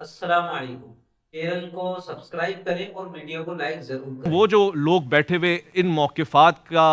السلام علیکم۔ چینل کو سبسکرائب کریں اور ویڈیو کو لائک ضرور کریں۔ وہ جو لوگ بیٹھے ہوئے ان موقفات کا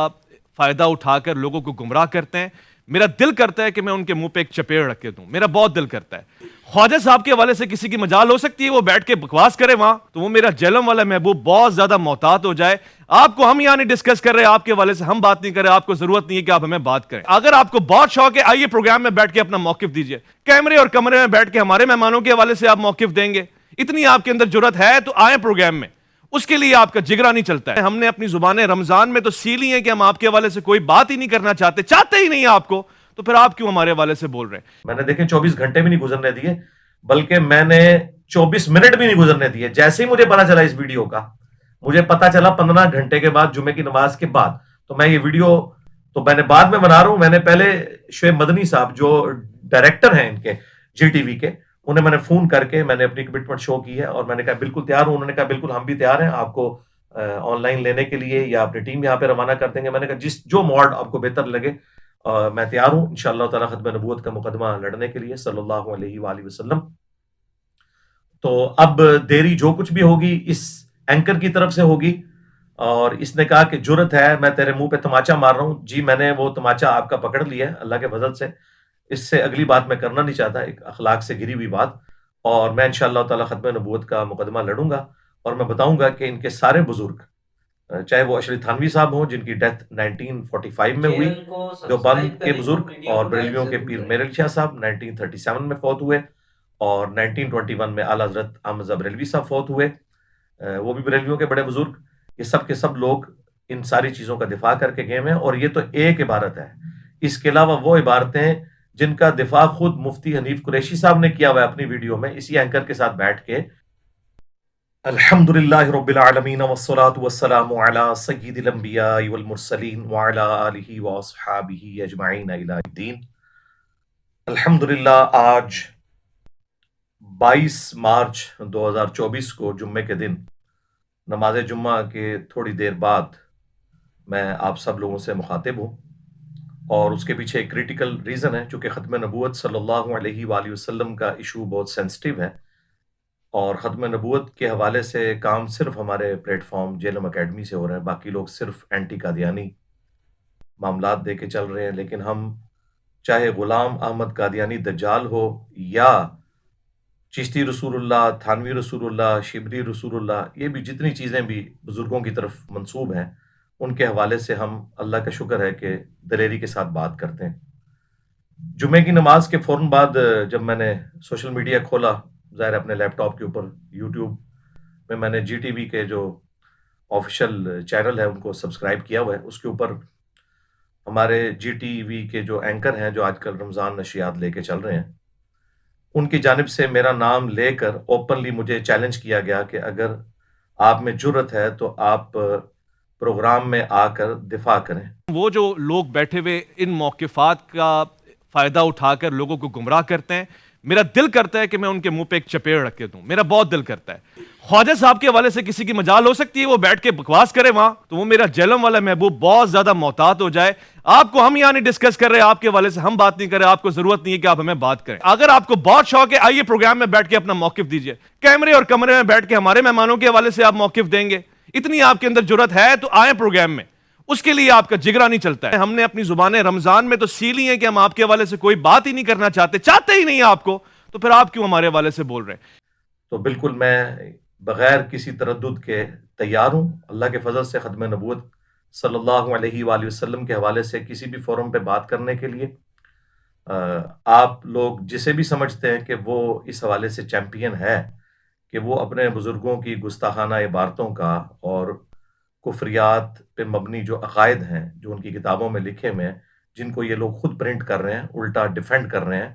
فائدہ اٹھا کر لوگوں کو گمراہ کرتے ہیں، میرا دل کرتا ہے کہ میں ان کے منہ پہ ایک چپیڑ رکھ کے دوں، میرا بہت دل کرتا ہے۔ خواجہ صاحب کے حوالے سے کسی کی مجال ہو سکتی ہے وہ بیٹھ کے بکواس کرے وہاں، تو وہ میرا جہلم والا محبوب بہت زیادہ محتاط ہو جائے۔ آپ کو ہم یہاں نہیں ڈسکس کر رہے، آپ کے حوالے سے ہم بات نہیں کر رہے، آپ کو ضرورت نہیں ہے کہ آپ ہمیں بات کریں۔ اگر آپ کو بہت شوق ہے، آئیے پروگرام میں بیٹھ کے اپنا موقف دیجئے، کیمرے اور کمرے میں بیٹھ کے ہمارے مہمانوں کے حوالے سے آپ موقف دیں گے، اتنی آپ کے اندر جرت ہے تو آئیں پروگرام میں، اس کے لیے آپ کا جگرا نہیں چلتا ہے۔ ہم نے اپنی زبانیں رمضان میں تو سی لی ہیں کہ ہم آپ کے حوالے سے کوئی بات ہی نہیں کرنا چاہتے ہی نہیں آپ کو، تو پھر آپ کیوں ہمارے حوالے سے بول رہے ہیں؟ میں نے دیکھیں 24 گھنٹے بھی نہیں گزرنے دیے، بلکہ میں نے 24 منٹ بھی نہیں گزرنے دیے۔ جیسے ہی مجھے پتا چلا اس ویڈیو کا، مجھے پتا چلا 15 گھنٹے کے بعد، جمعے کی نماز کے بعد، تو میں یہ ویڈیو تو میں نے بعد میں بنا رہا ہوں۔ میں نے پہلے شعیب مدنی صاحب جو ڈائریکٹر ہیں ان کے جی ٹی وی کے، انہیں میں نے فون کر کے میں نے اپنی کمٹمنٹ شو کی ہے اور میں نے کہا بالکل تیار ہوں۔ انہوں نے کہا بالکل ہم بھی تیار ہیں آپ کو آن لائن لینے کے لیے، یا اپنی ٹیم یہاں پہ روانہ کر دیں گے۔ میں نے کہا جو موڈ آپ کو بہتر لگے میں تیار ہوں انشاءاللہ تعالی ختم نبوت کا مقدمہ لڑنے کے لیے صلی اللہ علیہ وآلہ وسلم۔ تو اب دیری جو کچھ بھی ہوگی اس اینکر کی طرف سے ہوگی، اور اس نے کہا کہ جرت ہے میں تیرے منہ پہ تماچا مار رہا ہوں۔ جی میں نے وہ تماچا آپ کا پکڑ لیا ہے اللہ کے فضل سے، اس سے اگلی بات میں کرنا نہیں چاہتا، ایک اخلاق سے گری ہوئی بات، اور میں انشاءاللہ تعالی ختم نبوت کا مقدمہ لڑوں گا، اور میں بتاؤں گا کہ ان کے سارے بزرگ، چاہے وہ اشرف تھانوی صاحب ہوں جن کی ڈیتھ 1945 میں ہوئی، چینل کو دیوبند سبسکرائب کے کریں اور بزرگ، ویڈیو اور کو لائک بریلویوں کے ضرور پیر کریں۔ میر علی شاہ صاحب 1937 میں فوت ہوئے، اور 1921 میں اعلیٰ حضرت احمد رضا بریلوی صاحب فوت ہوئے، وہ بھی بریلویوں کے بڑے بزرگ۔ یہ سب کے سب لوگ ان ساری چیزوں کا دفاع کر کے گئے ہیں، اور یہ تو ایک عبارت ہے، اس کے علاوہ وہ عبارتیں جن کا دفاع خود مفتی حنیف قریشی صاحب نے کیا ہوا ہے اپنی ویڈیو میں اسی اینکر کے ساتھ بیٹھ کے۔ الحمدللہ رب العالمین والصلاة والسلام علی سید الانبیاء والمرسلین وعلی آلہ واصحابہ اجمعین الی الدین۔ الحمدللہ آج 22 مارچ 2024 کو جمعے کے دن نماز جمعہ کے تھوڑی دیر بعد میں آپ سب لوگوں سے مخاطب ہوں، اور اس کے پیچھے ایک کریٹیکل ریزن ہے، چونکہ ختم نبوت صلی اللہ علیہ وآلہ وسلم کا ایشو بہت سینسٹیو ہے، اور ختم نبوت کے حوالے سے کام صرف ہمارے پلیٹ فارم جیلم اکیڈمی سے ہو رہا ہے، باقی لوگ صرف اینٹی قادیانی معاملات دے کے چل رہے ہیں۔ لیکن ہم چاہے غلام احمد قادیانی دجال ہو، یا چشتی رسول اللہ، تھانوی رسول اللہ، شبلی رسول اللہ، یہ بھی جتنی چیزیں بھی بزرگوں کی طرف منسوب ہیں، ان کے حوالے سے ہم اللہ کا شکر ہے کہ دلیری کے ساتھ بات کرتے ہیں۔ جمعے کی نماز کے فوراً بعد جب میں نے سوشل میڈیا کھولا، ظاہر اپنے لیپ ٹاپ کے اوپر یوٹیوب میں میں نے جی ٹی وی کے جو آفیشیل چینل ہے ان کو سبسکرائب کیا ہوا ہے، اس کے اوپر ہمارے جی ٹی وی کے جو اینکر ہیں جو آج کل رمضان نشریات لے کے چل رہے ہیں، ان کی جانب سے میرا نام لے کر اوپنلی مجھے چیلنج کیا گیا کہ اگر آپ میں جرت ہے تو آپ پروگرام میں آ کر دفاع کریں۔ وہ جو لوگ بیٹھے ہوئے ان موقفات کا فائدہ اٹھا کر لوگوں کو گمراہ کرتے ہیں، میرا دل کرتا ہے کہ میں ان کے منہ پہ ایک چپیڑ رکھ کے دوں، میرا بہت دل کرتا ہے۔ خواجہ صاحب کے حوالے سے کسی کی مجال ہو سکتی ہے وہ بیٹھ کے بکواس کرے وہاں، تو وہ میرا جہلم والا محبوب بہت زیادہ محتاط ہو جائے۔ آپ کو ہم یہاں نہیں ڈسکس کر رہے، آپ کے حوالے سے ہم بات نہیں کر رہے، آپ کو ضرورت نہیں ہے کہ آپ ہمیں بات کریں۔ اگر آپ کو بہت شوق ہے، آئیے پروگرام میں بیٹھ کے اپنا موقف دیجئے، کیمرے اور کمرے میں بیٹھ کے ہمارے مہمانوں کے حوالے سے آپ موقف دیں گے، اتنی آپ کے اندر جرت ہے تو آئیں پروگرام میں، اس کے لیے آپ کا جگرا نہیں چلتا ہے۔ ہم نے اپنی زبانیں رمضان میں تو سی لی ہیں کہ ہم آپ کے حوالے سے کوئی بات ہی نہیں کرنا چاہتے ہی نہیں آپ کو، تو پھر آپ کیوں ہمارے حوالے سے بول رہے ہیں؟ تو بالکل میں بغیر کسی تردد کے تیار ہوں اللہ کے فضل سے ختم نبوت صلی اللہ علیہ وآلہ وسلم کے حوالے سے کسی بھی فورم پہ بات کرنے کے لیے۔ آپ لوگ جسے بھی سمجھتے ہیں کہ وہ اس حوالے سے چیمپئن ہے کہ وہ اپنے بزرگوں کی گستاخانہ عبارتوں کا اور کفریات پہ مبنی جو عقائد ہیں جو ان کی کتابوں میں لکھے ہوئے ہیں، جن کو یہ لوگ خود پرنٹ کر رہے ہیں، الٹا ڈیفینڈ کر رہے ہیں،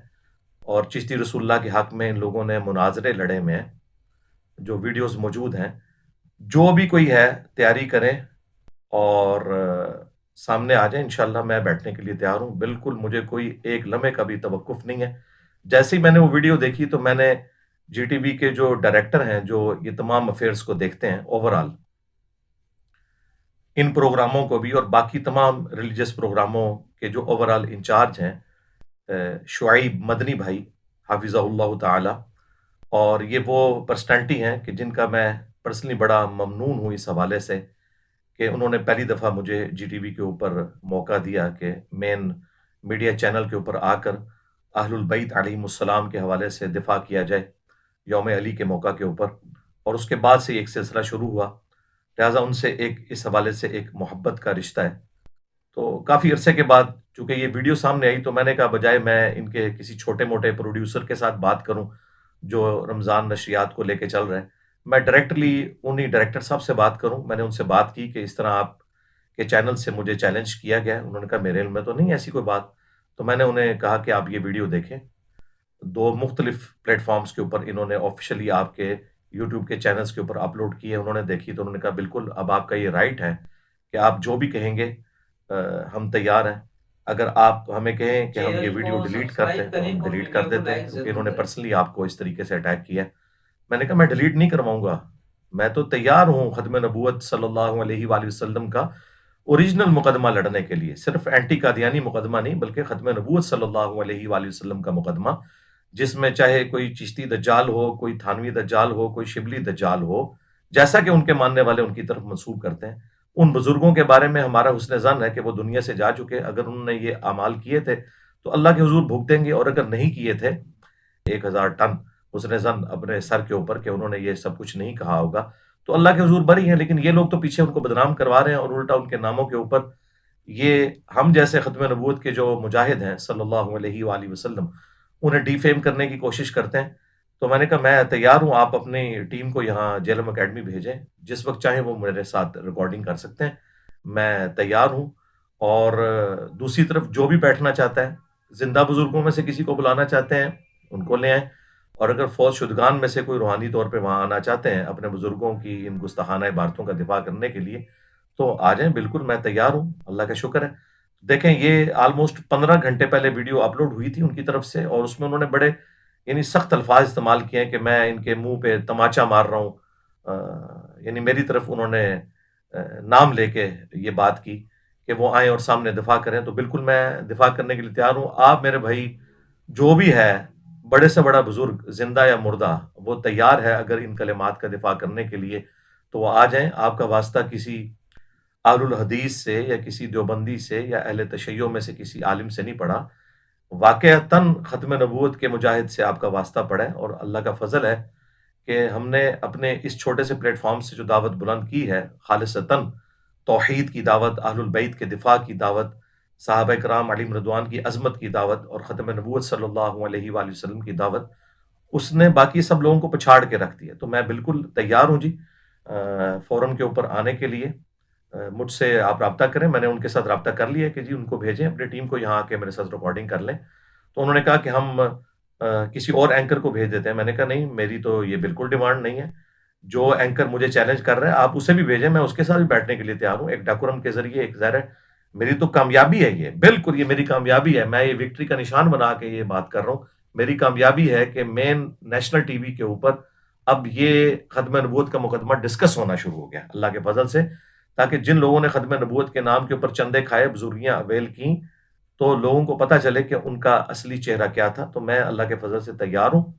اور چشتی رسول اللہ کے حق میں ان لوگوں نے مناظرے لڑے میں جو ویڈیوز موجود ہیں، جو بھی کوئی ہے تیاری کریں اور سامنے آ جائیں، انشاءاللہ میں بیٹھنے کے لیے تیار ہوں۔ بالکل مجھے کوئی ایک لمحے کا بھی توقف نہیں ہے۔ جیسے ہی میں نے وہ ویڈیو دیکھی تو میں نے جی ٹی وی کے جو ڈائریکٹر ہیں جو یہ تمام افیئرز کو دیکھتے ہیں اوورال، ان پروگراموں کو بھی اور باقی تمام ریلیجس پروگراموں کے جو اوورال انچارج ہیں، شعیب مدنی بھائی حافظہ اللہ تعالی، اور یہ وہ پرسنالٹی ہیں کہ جن کا میں پرسنلی بڑا ممنون ہوں اس حوالے سے کہ انہوں نے پہلی دفعہ مجھے جی ٹی وی کے اوپر موقع دیا کہ مین میڈیا چینل کے اوپر آ کر اہل البیت علیہم السلام کے حوالے سے دفاع کیا جائے یوم علی کے موقع کے اوپر، اور اس کے بعد سے ایک سلسلہ شروع ہوا، لہٰذا ان سے اس حوالے سے ایک محبت کا رشتہ ہے۔ تو کافی عرصے کے بعد چونکہ یہ ویڈیو سامنے آئی تو میں نے کہا بجائے میں ان کے کسی چھوٹے موٹے پروڈیوسر کے ساتھ بات کروں جو رمضان نشریات کو لے کے چل رہے ہیں، میں ڈائریکٹلی انہی ڈائریکٹر صاحب سے بات کروں۔ میں نے ان سے بات کی کہ اس طرح آپ کے چینل سے مجھے چیلنج کیا گیا ہے۔ انہوں نے کہا میرے علم میں تو نہیں ایسی کوئی بات۔ تو میں نے انہیں کہا کہ آپ یہ ویڈیو دیکھیں، 2 مختلف پلیٹ فارمز کے اوپر انہوں نے آفیشلی آپ کے یوٹیوب کے چینلز کے اوپر اپلوڈ کیے۔ انہوں نے دیکھی تو انہوں نے کہا بالکل اب آپ کا یہ رائٹ ہے کہ آپ جو بھی کہیں گے ہم تیار ہیں، اگر آپ ہمیں کہیں کہ ہم یہ ویڈیو ڈیلیٹ کرتے ہیں تو ہم ڈیلیٹ کر دیتے ہیں، کیونکہ انہوں نے پرسنلی آپ کو اس طریقے سے اٹیک کیا ہے۔ میں نے کہا میں ڈیلیٹ نہیں کرواؤں گا، میں تو تیار ہوں ختم نبوت صلی اللہ علیہ وآلہ وسلم کا اوریجنل مقدمہ لڑنے کے لیے، صرف اینٹی قادیانی مقدمہ نہیں بلکہ ختم نبوت صلی اللہ علیہ وآلہ وسلم کا مقدمہ، جس میں چاہے کوئی چشتی دجال ہو، کوئی تھانوی دجال ہو، کوئی شبلی دجال ہو، جیسا کہ ان کے ماننے والے ان کی طرف منسوب کرتے ہیں۔ ان بزرگوں کے بارے میں ہمارا حسن ظن ہے کہ وہ دنیا سے جا چکے، اگر انہوں نے یہ اعمال کیے تھے تو اللہ کے حضور بھگتیں گے، اور اگر نہیں کیے تھے 1000 ٹن حسن ظن اپنے سر کے اوپر کہ انہوں نے یہ سب کچھ نہیں کہا ہوگا، تو اللہ کے حضور بری ہیں۔ لیکن یہ لوگ تو پیچھے ان کو بدنام کروا رہے ہیں، اور الٹا ان کے ناموں کے اوپر یہ ہم جیسے ختم نبوت کے جو مجاہد ہیں صلی اللہ علیہ وآلہ وسلم انہیں ڈی فیم کرنے کی کوشش کرتے ہیں۔ تو میں نے کہا میں تیار ہوں، آپ اپنی ٹیم کو یہاں جیلم اکیڈمی بھیجیں، جس وقت چاہیں وہ میرے ساتھ ریکارڈنگ کر سکتے ہیں، میں تیار ہوں۔ اور دوسری طرف جو بھی بیٹھنا چاہتا ہے، زندہ بزرگوں میں سے کسی کو بلانا چاہتے ہیں ان کو لے آئیں، اور اگر فوت شدگان میں سے کوئی روحانی طور پہ وہاں آنا چاہتے ہیں اپنے بزرگوں کی ان گستاخانہ عبارتوں کا دفاع کرنے کے لیے تو آ جائیں، بالکل میں تیار ہوں، اللہ کا شکر ہے۔ دیکھیں یہ آلموسٹ 15 گھنٹے پہلے ویڈیو اپلوڈ ہوئی تھی ان کی طرف سے، اور اس میں انہوں نے بڑے یعنی سخت الفاظ استعمال کیے ہیں کہ میں ان کے منہ پہ تماچا مار رہا ہوں، یعنی میری طرف انہوں نے نام لے کے یہ بات کی کہ وہ آئیں اور سامنے دفاع کریں، تو بالکل میں دفاع کرنے کے لیے تیار ہوں۔ آپ میرے بھائی جو بھی ہے بڑے سے بڑا بزرگ زندہ یا مردہ وہ تیار ہے اگر ان کلمات کا دفاع کرنے کے لیے تو وہ آ جائیں۔ آپ کا واسطہ کسی اہل الحدیث سے یا کسی دیوبندی سے یا اہل تشیع میں سے کسی عالم سے نہیں پڑا، واقعتاً ختم نبوت کے مجاہد سے آپ کا واسطہ پڑا ہے، اور اللہ کا فضل ہے کہ ہم نے اپنے اس چھوٹے سے پلیٹ فارم سے جو دعوت بلند کی ہے، خالصتاً توحید کی دعوت، اہل البیت کے دفاع کی دعوت، صحابہ کرام علیہم رضوان کی عظمت کی دعوت، اور ختم نبوت صلی اللہ علیہ وآلہ وسلم کی دعوت، اس نے باقی سب لوگوں کو پچھاڑ کے رکھ دیا۔ تو میں بالکل تیار ہوں جی فورم کے اوپر آنے کے لیے، مجھ سے آپ رابطہ کریں۔ میں نے ان کے ساتھ رابطہ کر لیا کہ جی ان کو بھیجیں اپنی ٹیم کو یہاں آ کے میرے ساتھ ریکارڈنگ کر لیں۔ تو انہوں نے کہا کہ ہم کسی اور اینکر کو بھیج دیتے ہیں۔ میں نے کہا نہیں، میری تو یہ بالکل ڈیمانڈ نہیں ہے، جو اینکر مجھے چیلنج کر رہے ہیں آپ اسے بھی بھیجیں، میں اس کے ساتھ بھی بیٹھنے کے لیے تیار ہوں، ایک ڈیکورم کے ذریعے۔ ایک ظاہر ہے میری تو کامیابی ہے، یہ بالکل یہ میری کامیابی ہے، میں یہ وکٹری کا نشان بنا کے یہ بات کر رہا ہوں۔ میری کامیابی ہے کہ مین نیشنل ٹی وی کے اوپر اب یہ ختم نبوت کا مقدمہ ڈسکس ہونا شروع ہو گیا اللہ کے فضل سے، تاکہ جن لوگوں نے ختم نبوت کے نام کے اوپر چندے کھائے، بزرگیاں اویل کیں، تو لوگوں کو پتہ چلے کہ ان کا اصلی چہرہ کیا تھا۔ تو میں اللہ کے فضل سے تیار ہوں۔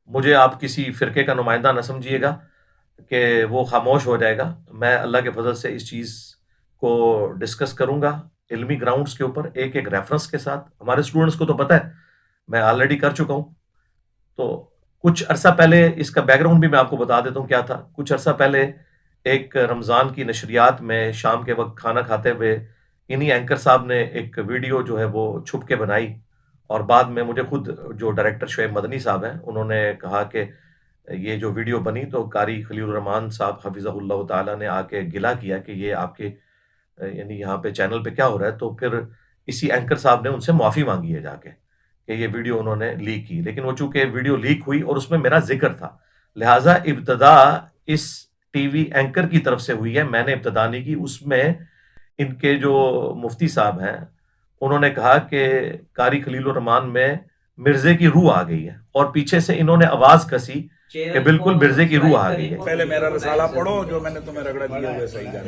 مجھے آپ کسی فرقے کا نمائندہ نہ سمجھیے گا کہ وہ خاموش ہو جائے گا، میں اللہ کے فضل سے اس چیز کو ڈسکس کروں گا علمی گراؤنڈز کے اوپر، ایک ایک ریفرنس کے ساتھ۔ ہمارے اسٹوڈنٹس کو تو پتہ ہے، میں آلریڈی کر چکا ہوں۔ تو کچھ عرصہ پہلے اس کا بیک گراؤنڈ بھی میں آپ کو بتا دیتا ہوں کیا تھا۔ کچھ عرصہ پہلے ایک رمضان کی نشریات میں شام کے وقت کھانا کھاتے ہوئے انہی اینکر صاحب نے ایک ویڈیو جو ہے وہ چھپ کے بنائی، اور بعد میں مجھے خود جو ڈائریکٹر شعیب مدنی صاحب ہیں انہوں نے کہا کہ یہ جو ویڈیو بنی تو قاری خلیل الرحمان صاحب حفظہ اللہ تعالیٰ نے آ کے گلہ کیا کہ یہ آپ کے یعنی یہاں پہ چینل پہ کیا ہو رہا ہے۔ تو پھر اسی اینکر صاحب نے ان سے معافی مانگی ہے جا کے کہ یہ ویڈیو انہوں نے لیک کی، لیکن وہ چونکہ ویڈیو لیک ہوئی اور اس میں میرا ذکر تھا، لہٰذا ابتدا اس ٹی وی اینکر کی طرف سے ہوئی ہے، میں نے ابتدا نہیں کی۔ اس میں ان کے جو مفتی صاحب ہیں انہوں نے کہا کہ قاری خلیل الرحمان میں مرزے کی روح آ گئی ہے، اور پیچھے سے انہوں نے آواز کسی کہ بالکل مرزے کی روح آ گئی ہے۔ پہلے میرا رسالہ پڑھو جو میں نے تمہیں رگڑا دیا ہوئے صحیح کر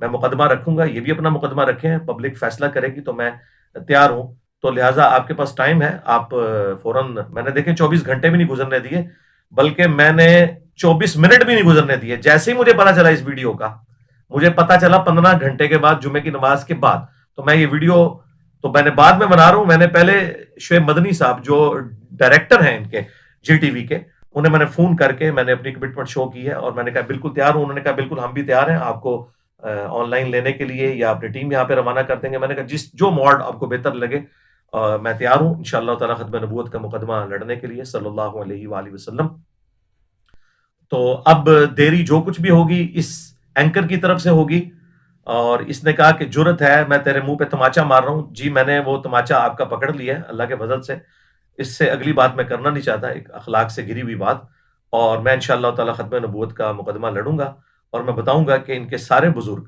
میں مقدمہ رکھوں گا, یہ بھی اپنا مقدمہ رکھیں, پبلک فیصلہ کرے گی تو میں تیار ہوں. تو لہٰذا آپ کے پاس ٹائم ہے, آپ فوراً, میں نے دیکھیں 24 گھنٹے بھی نہیں گزرنے دیے, بلکہ میں نے 24 منٹ بھی نہیں گزرنے دیے. جیسے ہی مجھے پتا چلا اس ویڈیو کا, مجھے پتا چلا 15 گھنٹے کے بعد, جمعے کی نماز کے بعد, تو میں یہ ویڈیو تو میں نے بعد میں بنا رہا ہوں. میں نے پہلے شعیب مدنی صاحب جو ڈائریکٹر ہیں ان کے جی ٹی وی کے, انہیں میں نے فون کر کے میں نے اپنی کمٹمنٹ شو کی ہے اور میں نے کہا بالکل تیار ہوں. انہوں نے کہا بالکل ہم بھی تیار ہیں آپ کو آن لائن لینے کے لیے, یا اپنی ٹیم یہاں پہ روانہ کر دیں گے. میں نے کہا جو موڈ آپ کو بہتر لگے میں تیار ہوں انشاءاللہ تعالی ختم نبوت کا مقدمہ لڑنے کے لیے صلی اللہ علیہ وآلہ وسلم. تو اب دیری جو کچھ بھی ہوگی اس اینکر کی طرف سے ہوگی, اور اس نے کہا کہ جرت ہے میں تیرے منہ پہ تماچا مار رہا ہوں. جی میں نے وہ تماچا آپ کا پکڑ لیا ہے اللہ کے فضل سے. اس سے اگلی بات میں کرنا نہیں چاہتا, ایک اخلاق سے گری ہوئی بات, اور میں انشاءاللہ تعالی ختم نبوت کا مقدمہ لڑوں گا. اور میں بتاؤں گا کہ ان کے سارے بزرگ,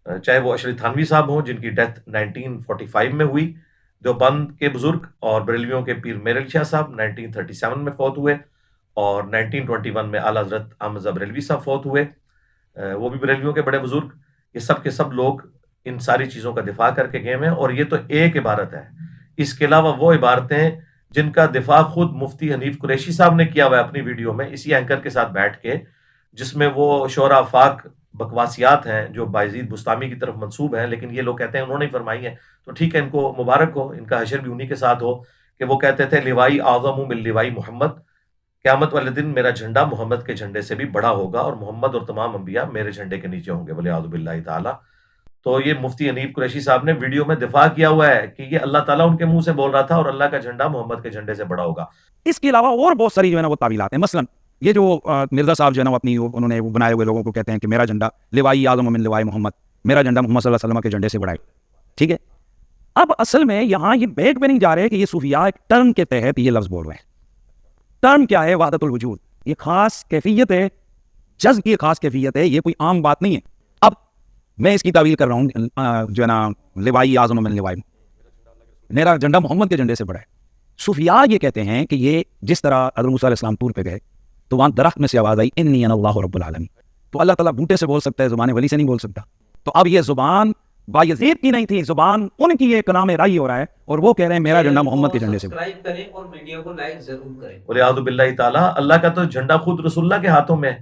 چاہے وہ اشرف تھانوی صاحب ہوں جن کی ڈیتھ 1945 میں ہوئی, دیوبند کے بزرگ, اور بریلویوں کے پیر میر علی شاہ صاحب 1937 میں فوت ہوئے, اور 1921 میں اعلیٰ حضرت احمد رضا بریلوی صاحب فوت ہوئے, وہ بھی بریلویوں کے بڑے بزرگ. یہ سب کے سب لوگ ان ساری چیزوں کا دفاع کر کے گئے ہیں, اور یہ تو ایک عبارت ہے. اس کے علاوہ وہ عبارتیں جن کا دفاع خود مفتی حنیف قریشی صاحب نے کیا ہوا ہے اپنی ویڈیو میں اسی اینکر کے ساتھ بیٹھ کے, جس میں وہ شعراء افاق بکواسیات ہیں جو بایزید بستامی کی طرف منسوب ہیں, لیکن یہ لوگ کہتے ہیں انہوں نے فرمائی ہیں. تو ٹھیک ہے, ان کو مبارک ہو, ان کا حشر بھی انہی کے ساتھ ہو کہ وہ کہتے تھے لیوائی اعظم من لیوائی محمد, قیامت والے دن میرا جھنڈا محمد کے جھنڈے سے بھی بڑا ہوگا, اور محمد اور تمام انبیاء میرے جھنڈے کے نیچے ہوں گے ولیعوذ باللہ تعالی. تو یہ مفتی حنیف قریشی صاحب نے ویڈیو میں دفاع کیا ہوا ہے کہ یہ اللہ تعالیٰ ان کے منہ سے بول رہا تھا, اور اللہ کا جھنڈا محمد کے جھنڈے سے بڑا ہوگا. اس کے علاوہ اور بہت ساری جو ہے نا وہ تعویلات ہیں. مثلا یہ جو مرزا صاحب جو ہے نا اپنی انہوں نے وہ بنائے ہوئے لوگوں کو کہتے ہیں کہ میرا جھنڈا لیوائی اعظم من لیوائی محمد, میرا جھنڈا محمد صلی اللہ علیہ وسلم کے جھنڈے سے بڑا ہے. ٹھیک ہے, اب اصل میں یہاں یہ بیٹ پہ نہیں جا رہے کہ یہ صوفیاء ایک ٹرم کے تحت یہ لفظ بول رہے ہیں. ٹرم کیا ہے؟ وحدت الوجود, یہ خاص کیفیت ہے, جذب کی خاص کیفیت ہے, یہ کوئی عام بات نہیں ہے. اب میں اس کی تعویل کر رہا ہوں جو ہے نا لیوائی اعظم من لیوائی, میرا جھنڈا محمد کے جھنڈے سے بڑا ہے. صوفیاء یہ کہتے ہیں کہ یہ جس طرح حضرت موسیٰ علیہ السلام طور پہ گئے تو وہاں درخت میں سے آواز آئی انی انا اللہ رب العالمین, تو اللہ تعالیٰ بوٹے سے بول سکتا ہے, زبان ولی سے نہیں بول سکتا. تو اب یہ زبان بایزید کی نہیں تھی, زبان ان کی ایک کلام رائی ہو رہا ہے, اور وہ کہہ رہے ہیں میرا جھنڈا محمد کے جھنڈے سے بڑا ہے. سبسکرائب کریں اور ویڈیو کو لائک ضرور کریں. ولیعوذ باللہ تعالی, اللہ کا تو جھنڈا خود رسول اللہ کے ہاتھوں میں ہے.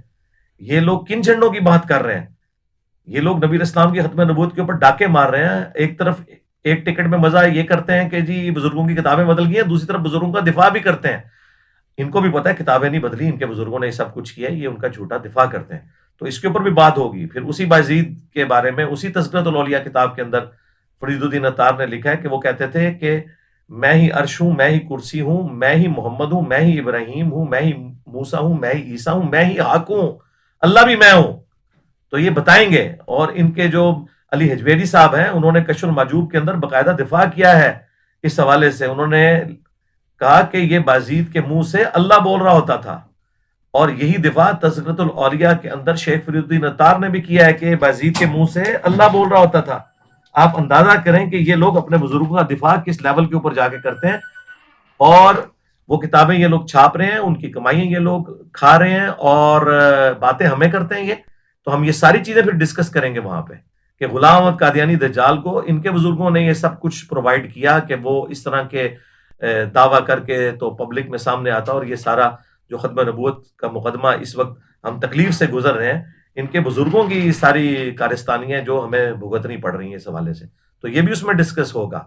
یہ لوگ کن جھنڈوں کی بات کر رہے ہیں؟ یہ لوگ نبی اسلام کی ختم نبوت کے اوپر ڈاکے مار رہے ہیں. ایک طرف ایک ٹکٹ میں مزہ یہ کرتے ہیں کہ جی بزرگوں کی کتابیں بدل گئی ہیں, دوسری طرف بزرگوں کا دفاع بھی کرتے ہیں. ان کو بھی پتا ہے کتابیں نہیں بدلی, ان کے بزرگوں نے یہ سب کچھ کیا ہے, یہ ان کا جھوٹا دفاع کرتے ہیں. تو اس کے اوپر بھی بات ہوگی. پھر اسی بایزید کے بارے میں اسی تذکرۃ الاولیاء کتاب کے اندر فرید الدین عطار نے لکھا ہے کہ وہ کہتے تھے کہ میں ہی عرش ہوں, میں ہی کرسی ہوں, میں ہی محمد ہوں, میں ہی ابراہیم ہوں, میں ہی موسیٰ ہوں, میں ہی عیسیٰ ہوں, میں ہی حق ہوں, اللہ بھی میں ہوں. تو یہ بتائیں گے. اور ان کے جو علی حجویری صاحب ہیں انہوں نے کشف المحجوب کے اندر باقاعدہ دفاع کیا ہے اس حوالے سے. انہوں نے کہا کہ یہ بازید کے منہ سے اللہ بول رہا ہوتا تھا, اور یہی دفاع تذکرۃ الاولیاء کے اندر شیخ فرید الدین عطار نے بھی کیا ہے کہ بازید کے منہ سے اللہ بول رہا ہوتا تھا. آپ اندازہ کریں کہ یہ لوگ اپنے بزرگوں کا دفاع کس لیول کے اوپر جا کے کرتے ہیں, اور وہ کتابیں یہ لوگ چھاپ رہے ہیں, ان کی کمائیاں یہ لوگ کھا رہے ہیں, اور باتیں ہمیں کرتے ہیں. یہ تو ہم یہ ساری چیزیں پھر ڈسکس کریں گے وہاں پہ کہ غلام احمد قادیانی دجال کو ان کے بزرگوں نے یہ سب کچھ پرووائڈ کیا کہ وہ اس طرح کے دعویٰ کر کے تو پبلک میں سامنے آتا. اور یہ سارا جو ختم نبوت کا مقدمہ اس وقت ہم تکلیف سے گزر رہے ہیں, ان کے بزرگوں کی ساری کارستانیاں جو ہمیں بھگتنی پڑ رہی ہیں اس حوالے سے, تو یہ بھی اس میں ڈسکس ہوگا.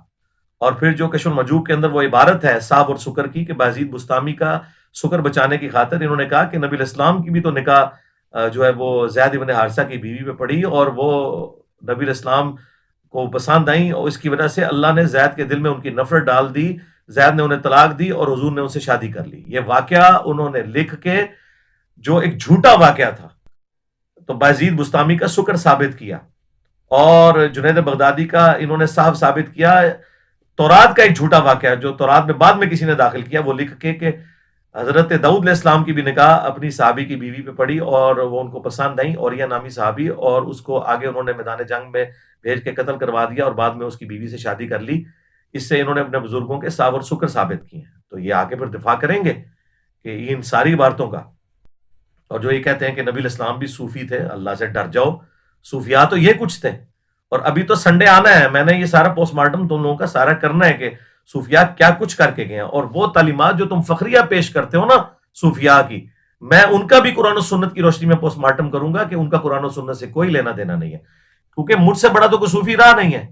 اور پھر جو کشف المحجوب کے اندر وہ عبارت ہے صاحب اور سکر کی کہ بازید بستامی کا سکر بچانے کی خاطر انہوں نے کہا کہ نبی الاسلام کی بھی تو نکاح جو ہے وہ زید بن حارثہ کی بیوی پہ پڑی, اور وہ نبی الاسلام کو پسند آئیں, اور اس کی وجہ سے اللہ نے زید کے دل میں ان کی نفرت ڈال دی, زید نے انہیں طلاق دی, اور حضور نے ان سے شادی کر لی. یہ واقعہ انہوں نے لکھ کے جو ایک جھوٹا واقعہ تھا تو بازید بستامی کا سکر ثابت کیا, اور جنید بغدادی کا انہوں نے صاف ثابت کیا تورات کا ایک جھوٹا واقعہ جو تورات میں بعد میں کسی نے داخل کیا, وہ لکھ کے کہ حضرت داؤد علیہ السلام کی بھی نکاح اپنی صحابی کی بیوی پہ پڑی, اور وہ ان کو پسند آئیں, اور یہ نامی صحابی, اور اس کو آگے انہوں نے میدان جنگ میں بھیج کے قتل کروا دیا, اور بعد میں اس کی بیوی سے شادی کر لی. اس سے انہوں نے اپنے بزرگوں کے صاحب اور سکر ثابت کیے ہیں. تو یہ آگے پھر دفاع کریں گے کہ ان ساری عبارتوں کا. اور جو یہ کہتے ہیں کہ نبی الاسلام بھی صوفی تھے, اللہ سے ڈر جاؤ, صوفیاء تو یہ کچھ تھے. اور ابھی تو سنڈے آنا ہے, میں نے یہ سارا پوسٹ مارٹم تم لوگوں کا سارا کرنا ہے کہ صوفیاء کیا کچھ کر کے گئے ہیں, اور وہ تعلیمات جو تم فخریہ پیش کرتے ہو نا صوفیاء کی, میں ان کا بھی قرآن و سنت کی روشنی میں پوسٹ مارٹم کروں گا کہ ان کا قرآن و سنت سے کوئی لینا دینا نہیں ہے, کیونکہ مجھ سے بڑا تو کوئی صوفی رہا نہیں ہے.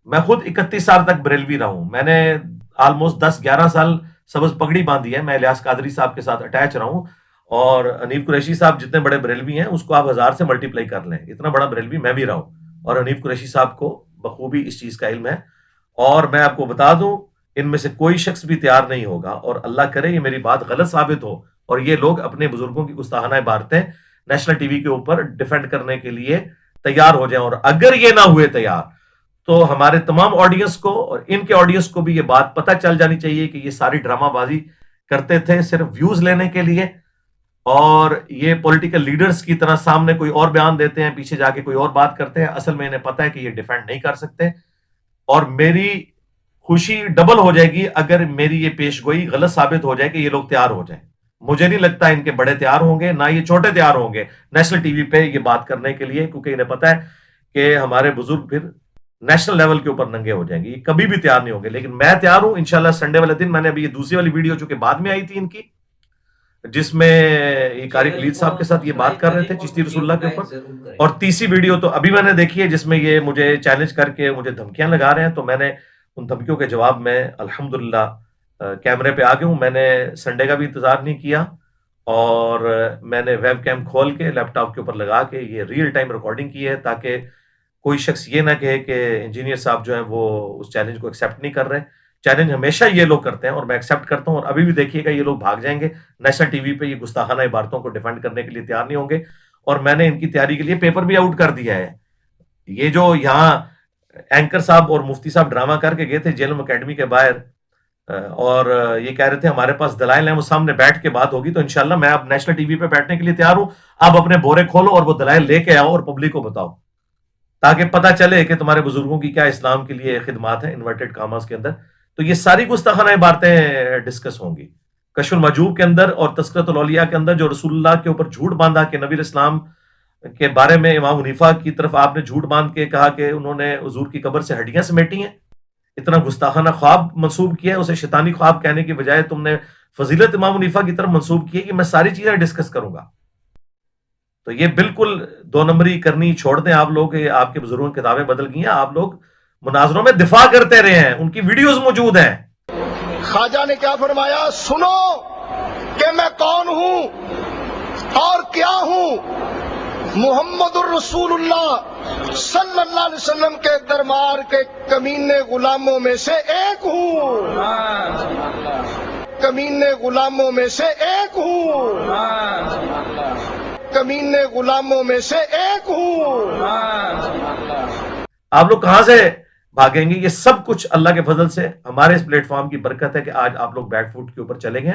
میں خود 31 سال تک بریلوی رہا ہوں, میں نے آلموسٹ 10-11 سال سبز پگڑی باندھی ہے, میں الیاس قادری صاحب کے ساتھ اٹیچ رہا ہوں, اور حنیف قریشی صاحب جتنے بڑے بریلوی ہیں اس کو آپ 1000 سے ملٹیپلائی کر لیں, اتنا بڑا بریلوی میں بھی رہا ہوں, اور حنیف قریشی صاحب کو بخوبی اس چیز کا علم ہے. اور میں آپ کو بتا دوں ان میں سے کوئی شخص بھی تیار نہیں ہوگا, اور اللہ کرے یہ میری بات غلط ثابت ہو اور یہ لوگ اپنے بزرگوں کی گستاخانہ عبارتیں نیشنل ٹی وی کے اوپر ڈیفینڈ کرنے کے لیے تیار ہو جائیں. اور اگر یہ نہ ہوئے تیار تو ہمارے تمام آڈینس کو اور ان کے آڈینس کو بھی یہ بات پتہ چل جانی چاہیے کہ یہ ساری ڈرامہ بازی کرتے تھے صرف ویوز لینے کے لیے, اور یہ پولیٹیکل لیڈرز کی طرح سامنے کوئی اور بیان دیتے ہیں, پیچھے جا کے کوئی اور بات کرتے ہیں. اصل میں انہیں پتہ ہے کہ یہ ڈیفینڈ نہیں کر سکتے, اور میری خوشی ڈبل ہو جائے گی اگر میری یہ پیش گوئی غلط ثابت ہو جائے کہ یہ لوگ تیار ہو جائیں. مجھے نہیں لگتا ان کے بڑے تیار ہوں گے, نہ یہ چھوٹے تیار ہوں گے نیشنل ٹی وی پہ یہ بات کرنے کے لیے, کیونکہ انہیں پتہ ہے کہ ہمارے بزرگ پھر نیشنل لیول کے اوپر ننگے ہو جائیں گے. یہ کبھی بھی تیار نہیں ہوں گے, لیکن میں تیار ہوں انشاءاللہ. سنڈے والے دن میں نے ابھی یہ دوسری والی ویڈیو چونکہ بعد میں آئی تھی ان کی, جس میں یہ قاری خلید صاحب کے ساتھ یہ بات کر رہے تھے چشتی رسول اللہ کے اوپر, اور تیسری ویڈیو تو ابھی میں نے دیکھی ہے جس میں یہ مجھے چیلنج کر کے مجھے دھمکیاں لگا رہے ہیں. تو میں نے ان دھمکیوں کے جواب میں الحمدللہ کیمرے پہ آ گیا ہوں. میں نے سنڈے کا بھی انتظار نہیں کیا, اور میں نے ویب کیم کھول کے لیپ ٹاپ کے اوپر لگا کے یہ ریئل ٹائم ریکارڈنگ کی ہے, تاکہ کوئی شخص یہ نہ کہے کہ انجینئر صاحب جو ہیں وہ اس چیلنج کو ایکسیپٹ نہیں کر رہے. چیلنج ہمیشہ یہ لوگ کرتے ہیں اور میں ایکسیپٹ کرتا ہوں, اور ابھی بھی دیکھیے گا یہ لوگ بھاگ جائیں گے نیشنل ٹی وی پہ, یہ گستاخانہ عبارتوں کو ڈیفینڈ کرنے کے لیے تیار نہیں ہوں گے. اور میں نے ان کی تیاری کے لیے پیپر بھی آؤٹ کر دیا ہے. یہ جو یہاں اینکر صاحب اور مفتی صاحب ڈرامہ کر کے گئے تھے جیلم اکیڈمی کے باہر, اور یہ کہہ رہے تھے ہمارے پاس دلائل ہیں, وہ سامنے بیٹھ کے بات ہوگی, تو انشاءاللہ میں اب نیشنل ٹی وی پہ بیٹھنے کے لیے تیار ہوں. آپ اپنے بورے کھولو اور وہ دلائل لے کے آؤ اور پبلک کو بتاؤ, تاکہ پتہ چلے کہ تمہارے بزرگوں کی کیا اسلام کے لیے خدمات ہیں انورٹڈ کاماز کے اندر. تو یہ ساری گستاخانہ عبارتیں ڈسکس ہوں گی کشف المحجوب کے اندر اور تذکرۃ الاولیاء کے اندر, جو رسول اللہ کے اوپر جھوٹ باندھا کہ نبی الاسلام کے بارے میں امام حنیفہ کی طرف آپ نے جھوٹ باندھ کے کہا کہ انہوں نے حضور کی قبر سے ہڈیاں سمیٹی ہیں. اتنا گستاخانہ خواب منسوب کیا ہے, اسے شیطانی خواب کہنے کی بجائے تم نے فضیلت امام حنیفہ کی طرف منسوب کی ہے. کہ میں ساری چیزیں ڈسکس کروں گا. تو یہ بالکل 2 نمبری کرنی چھوڑ دیں آپ لوگ. آپ کے بزرگوں کی کتابیں بدل گئی ہیں, آپ لوگ مناظروں میں دفاع کرتے رہے ہیں, ان کی ویڈیوز موجود ہیں. خواجہ نے کیا فرمایا, سنو کہ میں کون ہوں اور کیا ہوں. محمد الرسول اللہ صلی اللہ علیہ وسلم کے دربار کے کمینے غلاموں میں سے ایک ہوں. کمینے غلاموں میں سے ایک ہوں. کمینے غلاموں میں سے ایک ہوں. آپ لوگ کہاں سے بھاگیں گے؟ یہ سب کچھ اللہ کے فضل سے ہمارے اس پلیٹ فارم کی برکت ہے کہ آج آپ لوگ بیک فوٹ کے اوپر چلیں گے.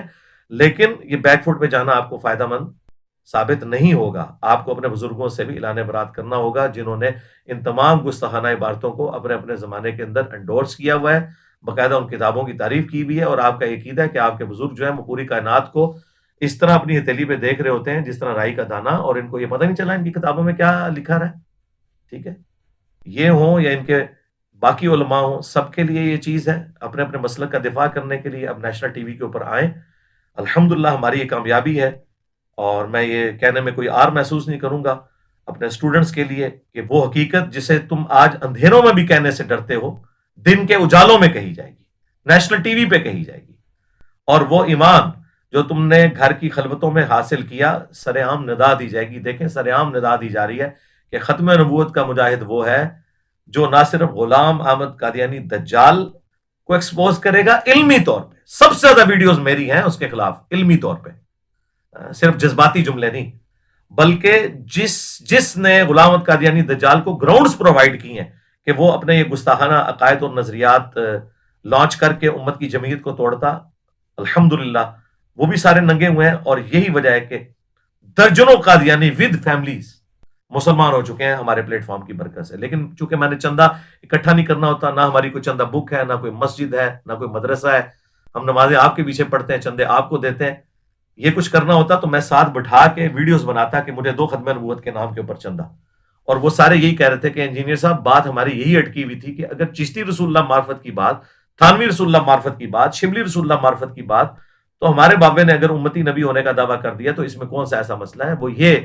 لیکن یہ بیک فوٹ پہ جانا آپ کو فائدہ مند ثابت نہیں ہوگا. آپ کو اپنے بزرگوں سے بھی اعلان برات کرنا ہوگا جنہوں نے ان تمام گستاخانہ عبارتوں کو اپنے اپنے زمانے کے اندر انڈورس کیا ہوا ہے, باقاعدہ ان کتابوں کی تعریف کی ہوئی ہے. اور آپ کا یہ عقیدہ ہے کہ آپ کے بزرگ جو ہیں وہ پوری کائنات کو اس طرح اپنی ہتھیلی پہ دیکھ رہے ہوتے ہیں جس طرح رائی کا دانہ, اور ان کو یہ پتہ نہیں چلا ان کی کتابوں میں کیا لکھا رہا ہے. ٹھیک ہے, یہ ہوں یا ان کے باقی علماء ہوں, سب کے لیے یہ چیز ہے. اپنے اپنے مسلک کا دفاع کرنے کے لیے اب نیشنل ٹی وی کے اوپر آئیں. الحمدللہ ہماری یہ کامیابی ہے, اور میں یہ کہنے میں کوئی آر محسوس نہیں کروں گا اپنے اسٹوڈنٹس کے لیے کہ وہ حقیقت جسے تم آج اندھیروں میں بھی کہنے سے ڈرتے ہو, دن کے اجالوں میں کہی جائے گی, نیشنل ٹی وی پہ کہی جائے گی. اور وہ ایمان جو تم نے گھر کی خلوتوں میں حاصل کیا, سر عام ندا دی جائے گی. دیکھیں سر عام ندا دی جا رہی ہے کہ ختم نبوت کا مجاہد وہ ہے جو نہ صرف غلام احمد قادیانی دجال کو ایکسپوز کرے گا علمی طور پہ. سب سے زیادہ ویڈیوز میری ہیں اس کے خلاف علمی طور پہ, صرف جذباتی جملے نہیں, بلکہ جس نے غلام احمد قادیانی دجال کو گراؤنڈز پرووائڈ کی ہیں کہ وہ اپنے یہ گستاخانہ عقائد اور نظریات لانچ کر کے امت کی جمعیت کو توڑتا, الحمدللہ وہ بھی سارے ننگے ہوئے ہیں. اور یہی وجہ ہے کہ درجنوں قادیانی ود فیملیز مسلمان ہو چکے ہیں ہمارے پلیٹ فارم کی برکت سے. لیکن چونکہ میں نے چندہ اکٹھا نہیں کرنا ہوتا, نہ ہماری کوئی چندہ بک ہے, نہ کوئی مسجد ہے, نہ کوئی مدرسہ ہے, ہم نمازیں آپ کے پیچھے پڑھتے ہیں, چندے آپ کو دیتے ہیں. یہ کچھ کرنا ہوتا تو میں ساتھ بٹھا کے ویڈیوز بناتا کہ مجھے 2 ختم نبوت کے نام کے اوپر چندہ, اور وہ سارے یہی کہہ رہے تھے کہ انجینئر صاحب بات ہماری یہی اٹکی ہوئی تھی کہ اگر چشتی رسول اللہ معرفت کی بات، تھانوی رسول اللہ معرفت کی بات، شبلی رسول اللہ معرفت کی بات، تو ہمارے بابے نے اگر امتی نبی ہونے کا دعویٰ کر دیا تو اس میں کون سا ایسا مسئلہ ہے؟ وہ یہ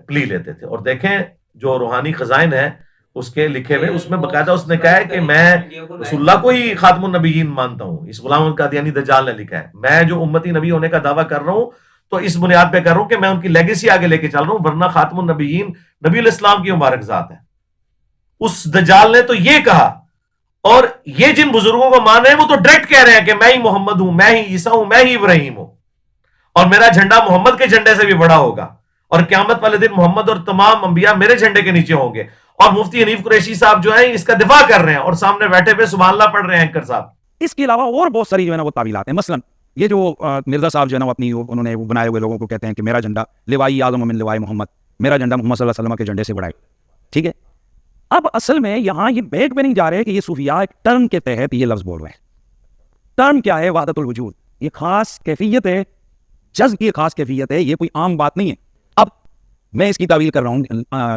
پلی لیتے تھے. اور دیکھیں جو روحانی خزائن ہے اس کے لکھے ہوئے، اس میں باقاعدہ اس نے کہا ہے کہ میں رسول اللہ کو ہی خاتم النبیین مانتا ہوں. اس غلام القادیانی دجال نے لکھا ہے میں جو امتی نبی ہونے کا دعویٰ کر رہا ہوں تو اس بنیاد پہ کر رہا ہوں کہ میں ان کی لیگیسی آگے لے کے چل رہا ہوں، ورنہ خاتم النبیین نبی علیہ السلام کی مبارک ذات ہے. اس دجال نے تو یہ کہا، اور یہ جن بزرگوں کو مان رہے ہیں وہ تو ڈائریکٹ کہہ رہے ہیں کہ میں ہی محمد ہوں، میں ہی عیسیٰ ہوں، میں ہی ابراہیم ہوں، اور میرا جھنڈا محمد کے جھنڈے سے بھی بڑا ہوگا، اور قیامت والے دن محمد اور تمام انبیاء میرے جھنڈے کے نیچے ہوں گے. اور مفتی حنیف قریشی صاحب جو ہیں اس کا دفاع کر رہے ہیں اور سامنے بیٹھے ہوئے سبحان اللہ پڑھ رہے ہیں اینکر صاحب. اس کے علاوہ اور بہت ساری جو ہے نا وہ تعویلات ہیں. مثلا یہ جو مرزا صاحب جو ہے نا اپنی انہوں نے وہ بنائے ہوئے لوگوں کو کہتے ہیں کہ میرا جھنڈا لوائی اعظم من لوائی محمد، میرا جھنڈا محمد صلی اللہ علیہ وسلم کے جھنڈے سے بڑا ہے. ٹھیک ہے، اب اصل میں یہاں یہ بیک میں نہیں جا رہے کہ یہ صوفیاء ایک ٹرم کے تحت یہ لفظ بول رہے ہیں. ٹرم کیا ہے؟ وحدت الوجود. یہ خاص کیفیت ہے، جذب کی خاص کیفیت ہے، یہ کوئی عام بات نہیں ہے. اب میں اس کی تعویل کر رہا ہوں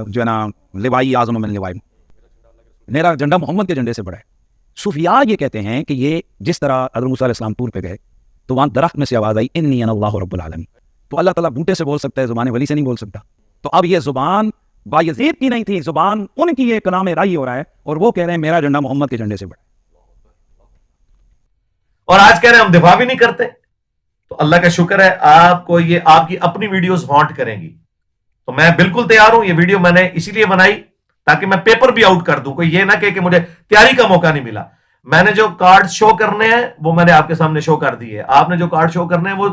جو ہے نا لوائی اعظم من لوائی، میرا جھنڈا محمد کے جھنڈے سے بڑا ہے. صوفیاء یہ کہتے ہیں کہ یہ جس طرح حضرت موسیٰ علیہ السلام طور پہ گئے تو وہاں درخت میں سے آواز آئی انی انا اللہ رب العالمین، تو اللہ تعالیٰ بوٹے سے بول سکتا ہے، زبان ولی سے نہیں بول سکتا. تو اب یہ زبان بایزید کی نہیں تھی، زبان ان کی ایک کلام رائی ہو رہا ہے، اور وہ کہہ رہے ہیں میرا جھنڈا محمد کے جھنڈے سے بڑا ہے. اور آج کہہ رہے ہیں ہم دفاع بھی نہیں کرتے. تو اللہ کا شکر ہے آپ کو یہ آپ کی اپنی ویڈیوز ہانٹ کریں گی، تو میں بالکل تیار ہوں. یہ ویڈیو میں نے اسی لیے بنائی تاکہ میں پیپر بھی آؤٹ کر دوں. کوئی یہ نہ کہ مجھے تیاری کا موقع نہیں ملا. میں نے جو کارڈ شو کرنے ہیں وہ میں نے آپ کے سامنے شو کر دی ہے. آپ نے جو کارڈ شو کرنے ہیں وہ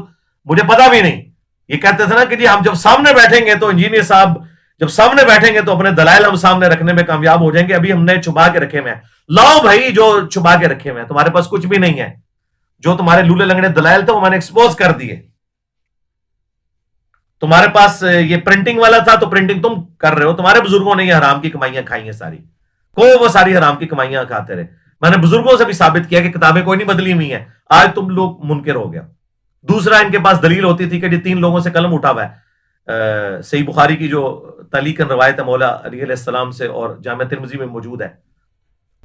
مجھے پتا بھی نہیں. یہ کہتے تھے نا کہ جی ہم جب سامنے بیٹھیں گے تو انجینئر صاحب جب سامنے بیٹھیں گے تو اپنے دلائل ہم سامنے رکھنے میں کامیاب ہو جائیں گے. ابھی ہم نے چھپا کے رکھے ہوئے ہیں. لاؤ بھائی جو چھپا کے رکھے ہوئے ہیں، تمہارے پاس کچھ بھی نہیں ہے. جو تمہارے لولے لنگڑے دلائل تھے وہ میں نے ایکسپوز کر دیے. تمہارے پاس یہ پرنٹنگ والا تھا تو پرنٹنگ تم کر رہے ہو. تمہارے بزرگوں نے یہ حرام کی کمائیاں کھائی ہیں ساری، وہ ساری حرام کی کمائیاں کھاتے رہے. میں نے بزرگوں سے بھی ثابت کیا کہ کتابیں کوئی نہیں بدلی ہوئی ہیں. آج تم لوگ منکر ہو گیا. دوسرا ان کے پاس دلیل ہوتی تھی کہ جی 3 لوگوں سے قلم اٹھا ہوا ہے. صحیح بخاری کی جو تعلیقاً روایت ہے مولا علی علیہ السلام سے اور جامع ترمذی میں موجود ہے،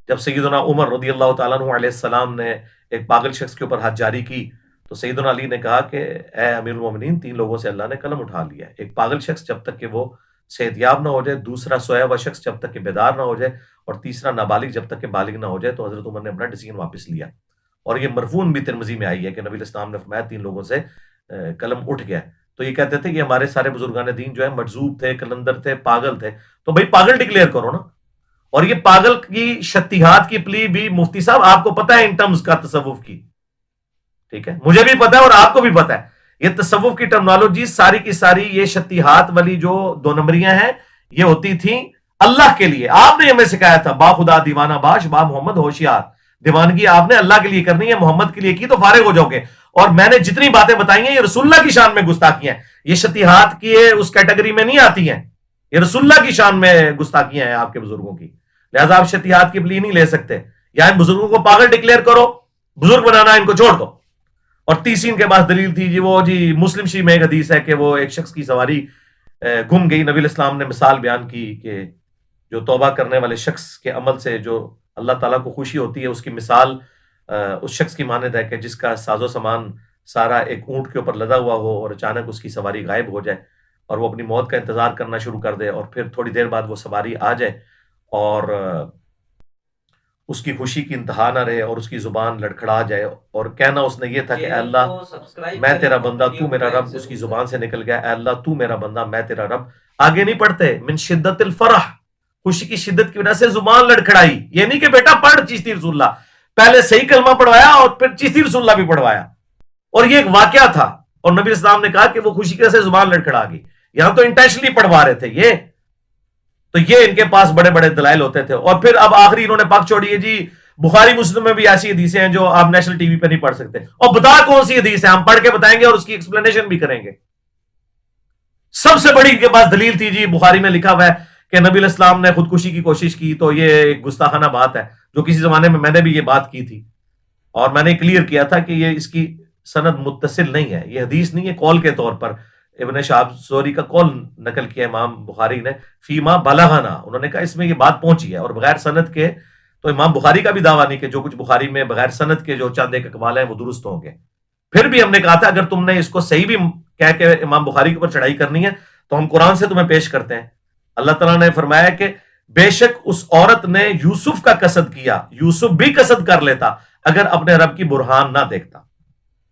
جب سیدنا عمر رضی اللہ تعالیٰ عنہ علیہ السلام نے ایک پاگل شخص کے اوپر حد جاری کی تو سیدنا علی نے کہا کہ اے امیر المومنین 3 لوگوں سے اللہ نے قلم اٹھا لیا ہے. ایک پاگل شخص جب تک کہ وہ صحت یاب نہ ہو جائے، دوسرا سویا ہوا شخص جب تک کہ بیدار نہ ہو جائے، اور تیسرا نابالغ جب تک کہ بالغ نہ ہو جائے. تو حضرت عمر نے اپنا ڈیسیژن واپس لیا. اور یہ مرفون بھی ترمذی میں آئی ہے کہ نبی علیہ السلام نے فرمایا 3 لوگوں سے قلم اٹھ گیا. تو یہ کہتے تھے کہ ہمارے سارے بزرگان دین جو ہے مجذوب تھے، کلندر تھے، پاگل تھے. تو بھائی پاگل ڈکلیئر کرو نا. اور یہ پاگل کی شتیہات کی پلی بھی مفتی صاحب آپ کو پتہ ہے ان ٹرمز کا تصوف کی، ٹھیک ہے، مجھے بھی پتہ ہے اور آپ کو بھی پتہ ہے. یہ تصوف کی ٹرمنالوجی ساری کی ساری یہ شتیہات والی جو 2 نمبریاں ہیں یہ ہوتی تھیں اللہ کے لیے. آپ نے ہمیں سکھایا تھا با خدا دیوانہ باش با محمد ہوشیار. دیوانگی آپ نے اللہ کے لیے کرنی ہے، محمد کے لیے کی تو فارغ ہو جاؤ گے. اور میں نے جتنی باتیں بتائی ہیں یہ رسول اللہ کی شان میں گستاخیاں ہیں. یہ شتیہات کی اس کیٹیگری میں نہیں آتی ہیں. یہ رسول اللہ کی شان میں گستاخیاں ہیں آپ کے بزرگوں کی. لہذا آپ شتیہات کی پلی نہیں لے سکتے. یا ان بزرگوں کو پاگل ڈکلیئر کرو، بزرگ بنانا ان کو چھوڑ دو. اور تیسری ان کے پاس دلیل تھی جی مسلم شریف میں ایک حدیث ہے کہ وہ ایک شخص کی سواری گم گئی. نبی علیہ السلام نے مثال بیان کی کہ جو توبہ کرنے والے شخص کے عمل سے جو اللہ تعالیٰ کو خوشی ہوتی ہے اس کی مثال اس شخص کی مانند ہے کہ جس کا ساز و سامان سارا ایک اونٹ کے اوپر لدا ہوا ہو اور اچانک اس کی سواری غائب ہو جائے اور وہ اپنی موت کا انتظار کرنا شروع کر دے اور پھر تھوڑی دیر بعد وہ سواری آ جائے اور اس کی خوشی کی انتہا نہ رہے اور اس کی زبان لڑکھڑا جائے اور کہنا اس نے یہ تھا کہ اے اللہ میں تیرا بندہ تو میرا رب. اس کی زبان سے نکل گیا اے اللہ تو میرا بندہ میں تیرا رب. آگے نہیں پڑھتے من شدت الفرح، خوشی کی شدت کی وجہ سے زبان لڑکھڑائی. یہ نہیں کہ بیٹا پڑھ چشتی رسول اللہ، پہلے صحیح کلمہ پڑھوایا اور پھر چشتی رسول اللہ بھی پڑھوایا. اور یہ ایک واقعہ تھا اور نبی اسلام نے کہا کہ وہ خوشی کی وجہ سے زبان لڑکھڑا گئی. یہاں تو انٹینشنلی پڑھوا رہے تھے یہ. تو یہ ان کے پاس بڑے بڑے دلائل ہوتے تھے. اور پھر اب آخری انہوں نے پاک چھوڑی ہے جی بخاری مسلم میں بھی ایسی حدیثیں ہیں جو آپ نیشنل ٹی وی پہ نہیں پڑھ سکتے. اور بتا کون سی حدیث ہے، ہم پڑھ کے بتائیں گے اور اس کی ایکسپلینیشن بھی کریں گے. سب سے بڑی ان کے پاس دلیل تھی جی بخاری میں لکھا ہوا ہے کہ نبی علیہ السلام نے خودکشی کی کوشش کی. تو یہ ایک گستاخانہ بات ہے جو کسی زمانے میں نے بھی یہ بات کی تھی اور میں نے کلیئر کیا تھا کہ یہ اس کی سند متصل نہیں ہے. یہ حدیث نہیں ہے، قول کے طور پر ابن شہاب زہری کا قول نقل کیا امام بخاری نے، فیما بلغنا، انہوں نے کہا اس میں یہ بات پہنچی ہے، اور بغیر سند کے تو امام بخاری کا بھی دعویٰ نہیں کہ جو کچھ بخاری میں بغیر سند کے جو چند ایک اقوال ہیں وہ درست ہوں گے. پھر بھی ہم نے کہا تھا اگر تم نے اس کو صحیح بھی کہہ کے امام بخاری کے اوپر چڑھائی کرنی ہے تو ہم قرآن سے تمہیں پیش کرتے ہیں. اللہ تعالیٰ نے فرمایا کہ بے شک اس عورت نے یوسف کا قصد کیا، یوسف بھی قصد کر لیتا اگر اپنے رب کی برہان نہ دیکھتا.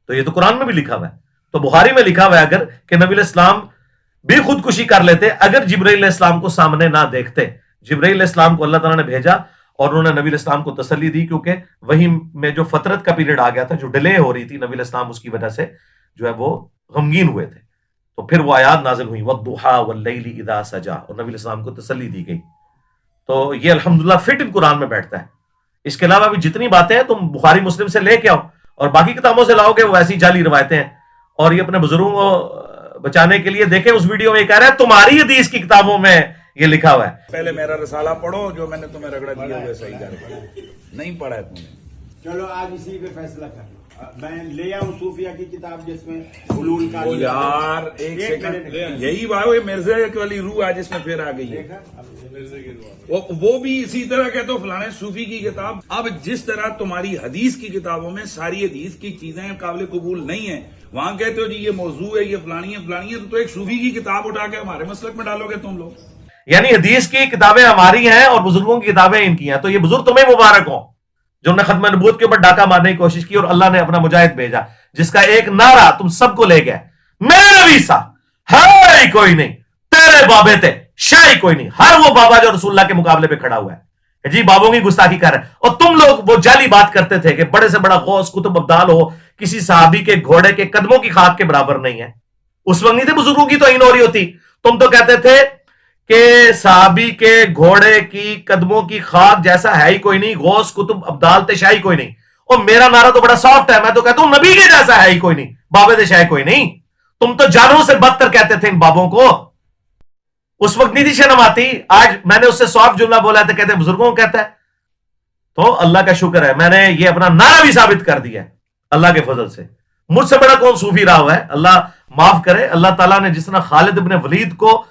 تو یہ تو قرآن میں بھی لکھا ہوا ہے، تو بخاری میں لکھا ہوا ہے اگر کہ نبی علیہ السلام بھی خودکشی کر لیتے اگر جبرائیل علیہ السلام کو سامنے نہ دیکھتے. جبرائیل علیہ السلام کو اللہ تعالیٰ نے بھیجا اور انہوں نے نبی علیہ السلام کو تسلی دی، کیونکہ وہی میں جو فترت کا پیریڈ آ گیا تھا، جو ڈیلے ہو رہی تھی، نبی علیہ السلام اس کی وجہ سے جو ہے وہ غمگین ہوئے تھے. تو پھر وہ آیات نازل ہوئی وَالضُّحَىٰ وَاللَّيْلِ إِذَا سَجَىٰ، اور نبی علیہ السلام کو تسلی دی گئی. تو یہ الحمدللہ فٹ ان قرآن میں بیٹھتا ہے. اس کے علاوہ بھی جتنی باتیں ہیں تم بخاری مسلم سے لے کے آؤ اور باقی کتابوں سے لاؤ گے وہ ایسی جعلی روایتیں ہیں. اور یہ اپنے بزرگوں کو بچانے کے لیے دیکھیں اس ویڈیو میں یہ کہہ رہا ہے تمہاری حدیث کی کتابوں میں یہ لکھا ہوا ہے. پہلے میرا رسالہ پڑھو جو میں نے تمہیں رگڑا دیا ہوا ہے صحیح کر نہیں پڑھا ہے تم نے. چلو آج اسی پہ فیصلہ کر لو. میں لے آؤں صوفیہ کی کتاب جس میں حلول کا وہ یار ایک سیکنڈ، یہی بات ہے مرزا والی روح آج اس میں پھر آ گئی ہے. وہ بھی اسی طرح کہتے ہو فلانے صوفی کی کتاب. اب جس طرح تمہاری حدیث کی کتابوں میں ساری حدیث کی چیزیں قابل قبول نہیں ہیں، وہاں کہتے ہو جی یہ موضوع ہے، یہ فلانی ہے، تو ایک صوفی کی کتاب اٹھا کے ہمارے مسلک میں ڈالو گے تم لوگ. یعنی حدیث کی کتابیں ہماری ہیں اور بزرگوں کی کتابیں ان کی ہیں. تو یہ بزرگ تمہیں مبارک ہوں جو نے ختم نبوت کے اوپر ڈاکہ مارنے کی کوشش کی اور اللہ نے اپنا مجاہد بھیجا جس کا ایک نعرہ تم سب کو لے گئے، میرے نبی سا ہے کوئی نہیں، تیرے بابے تھے شاہی کوئی نہیں. ہر وہ بابا جو رسول اللہ کے مقابلے پہ کھڑا ہوا ہے جی بابوں کی گستاخی کر رہے ہیں. اور تم لوگ وہ جعلی بات کرتے تھے کہ بڑے سے بڑا غوث قطب ابدال ہو کسی صحابی کے گھوڑے کے قدموں کی خاک کے برابر نہیں ہے. اس وقت نہیں تھے بزرگوں کی توہین ہو رہی ہوتی. تم تو کہتے تھے کہ صحابی کے گھوڑے کی قدموں کی خاک جیسا ہے ہی کوئی نہیں، غوث قطب ابدال تشاہی کوئی نہیں. اور میرا نعرہ تو بڑا سافٹ ہے، میں تو کہتا ہوں نبی کے جیسا ہے ہی کوئی نہیں، بابے تشاہی کوئی نہیں. تم تو جانوروں سے بدتر کہتے تھے ان بابوں کو. اس وقت نہیں تھی شرم آتی. آج میں نے اس سے سافٹ جملہ بولا تھا، کہتے بزرگوں کو کہتا ہے. تو اللہ کا شکر ہے میں نے یہ اپنا نعرہ بھی ثابت کر دیا ہے اللہ کے فضل سے. مجھ سے بڑا کون صوفی رہا ہوا ہے، اللہ معاف کرے. اللہ تعالیٰ نے جس طرح خالد ابن ولید کو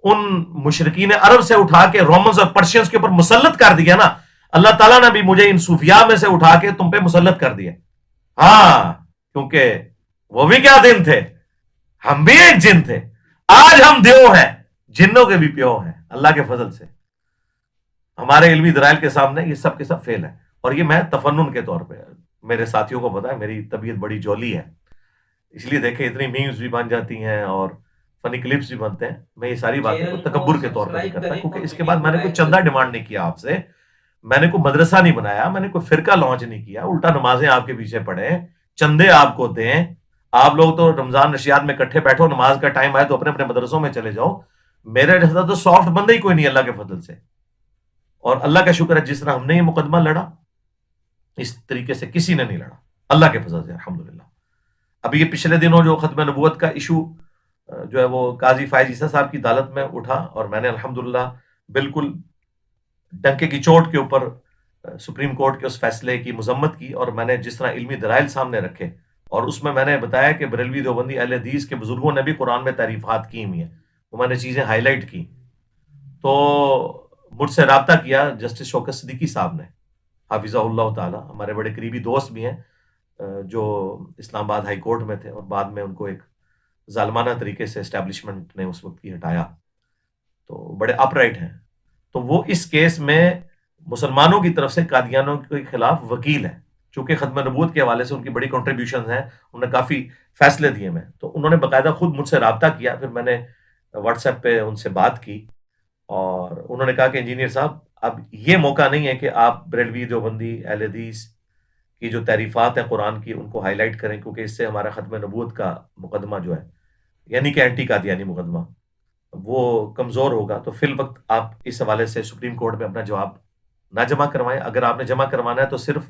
ان مشرکین عرب سے اٹھا کے رومنز اور پرشینز کے اوپر مسلط کر دیا نا، اللہ تعالیٰ نے بھی مجھے ان صوفیاء میں سے اٹھا کے تم پہ مسلط کر دیا. ہاں کیونکہ وہ بھی کیا دن تھے، ہم بھی ایک جن تھے. آج ہم دیو ہیں، جنوں کے بھی پیو ہیں اللہ کے فضل سے. ہمارے علمی دلائل کے سامنے یہ سب کے سب فیل ہے. اور یہ میں تفنن کے طور پہ، میرے ساتھیوں کو پتا ہے میری طبیعت بڑی جولی ہے، اس لیے دیکھیں اتنی میمز بھی بن جاتی ہیں اور فنی کلپس بھی بنتے ہیں. میں یہ ساری باتیں کو تکبر کے طور پہ نہیں کرتا، کیونکہ اس کے بعد میں نے کوئی چندہ ڈیمانڈ نہیں کیا آپ سے، میں نے کوئی مدرسہ نہیں بنایا، میں نے کوئی فرقہ لانچ نہیں کیا. الٹا نمازیں آپ کے پیچھے پڑھیں، چندے آپ کو دیں. آپ لوگ تو رمضان نشیات میں اکٹھے بیٹھو، نماز کا ٹائم آئے تو اپنے اپنے مدرسوں میں چلے جاؤ. میرے جیسا تو سافٹ بندہ ہی کوئی نہیں اللہ کے فضل سے. اور اللہ کا شکر ہے جس طرح ہم نے یہ مقدمہ لڑا اس طریقے سے کسی نے نہیں لڑا اللہ کے فضل سے الحمدللہ. ابھی یہ پچھلے دنوں جو ختم نبوت کا ایشو جو ہے وہ قاضی فائز عیسیٰ صاحب کی عدالت میں اٹھا اور میں نے الحمدللہ بالکل ڈنکے کی چوٹ کے اوپر سپریم کورٹ کے اس فیصلے کی مذمت کی. اور میں نے جس طرح علمی دلائل سامنے رکھے اور اس میں نے بتایا کہ بریلوی دیوبندی اہل حدیث کے بزرگوں نے بھی قرآن میں تعریفات کی ہوئی ہیں، وہ میں نے چیزیں ہائی لائٹ کی. تو مجھ سے رابطہ کیا جسٹس شوکت صدیقی صاحب نے حافظہ اللہ تعالی، ہمارے بڑے قریبی دوست بھی ہیں جو اسلام آباد ہائی کورٹ میں تھے اور بعد میں ان کو ایک ظالمانہ طریقے سے اسٹیبلشمنٹ نے اس وقت کی ہٹایا. تو بڑے اپ رائٹ ہیں. تو وہ اس کیس میں مسلمانوں کی طرف سے قادیانوں کے خلاف وکیل ہیں. چونکہ ختم نبوت کے حوالے سے ان کی بڑی کنٹریبیوشنز ہیں، انہوں نے کافی فیصلے دیے میں. تو انہوں نے باقاعدہ خود مجھ سے رابطہ کیا، پھر میں نے واٹس ایپ پہ ان سے بات کی اور انہوں نے کہا کہ انجینئر صاحب اب یہ موقع نہیں ہے کہ آپ بریلوی دیوبندی اہل حدیث کی جو تعریفات ہیں قرآن کی ان کو ہائی لائٹ کریں، کیونکہ اس سے ہمارا ختم نبوت کا مقدمہ جو ہے یعنی کہ اینٹی قادیانی مقدمہ وہ کمزور ہوگا. تو فی الوقت آپ اس حوالے سے سپریم کورٹ میں اپنا جواب نہ جمع کروائیں. اگر آپ نے جمع کروانا ہے تو صرف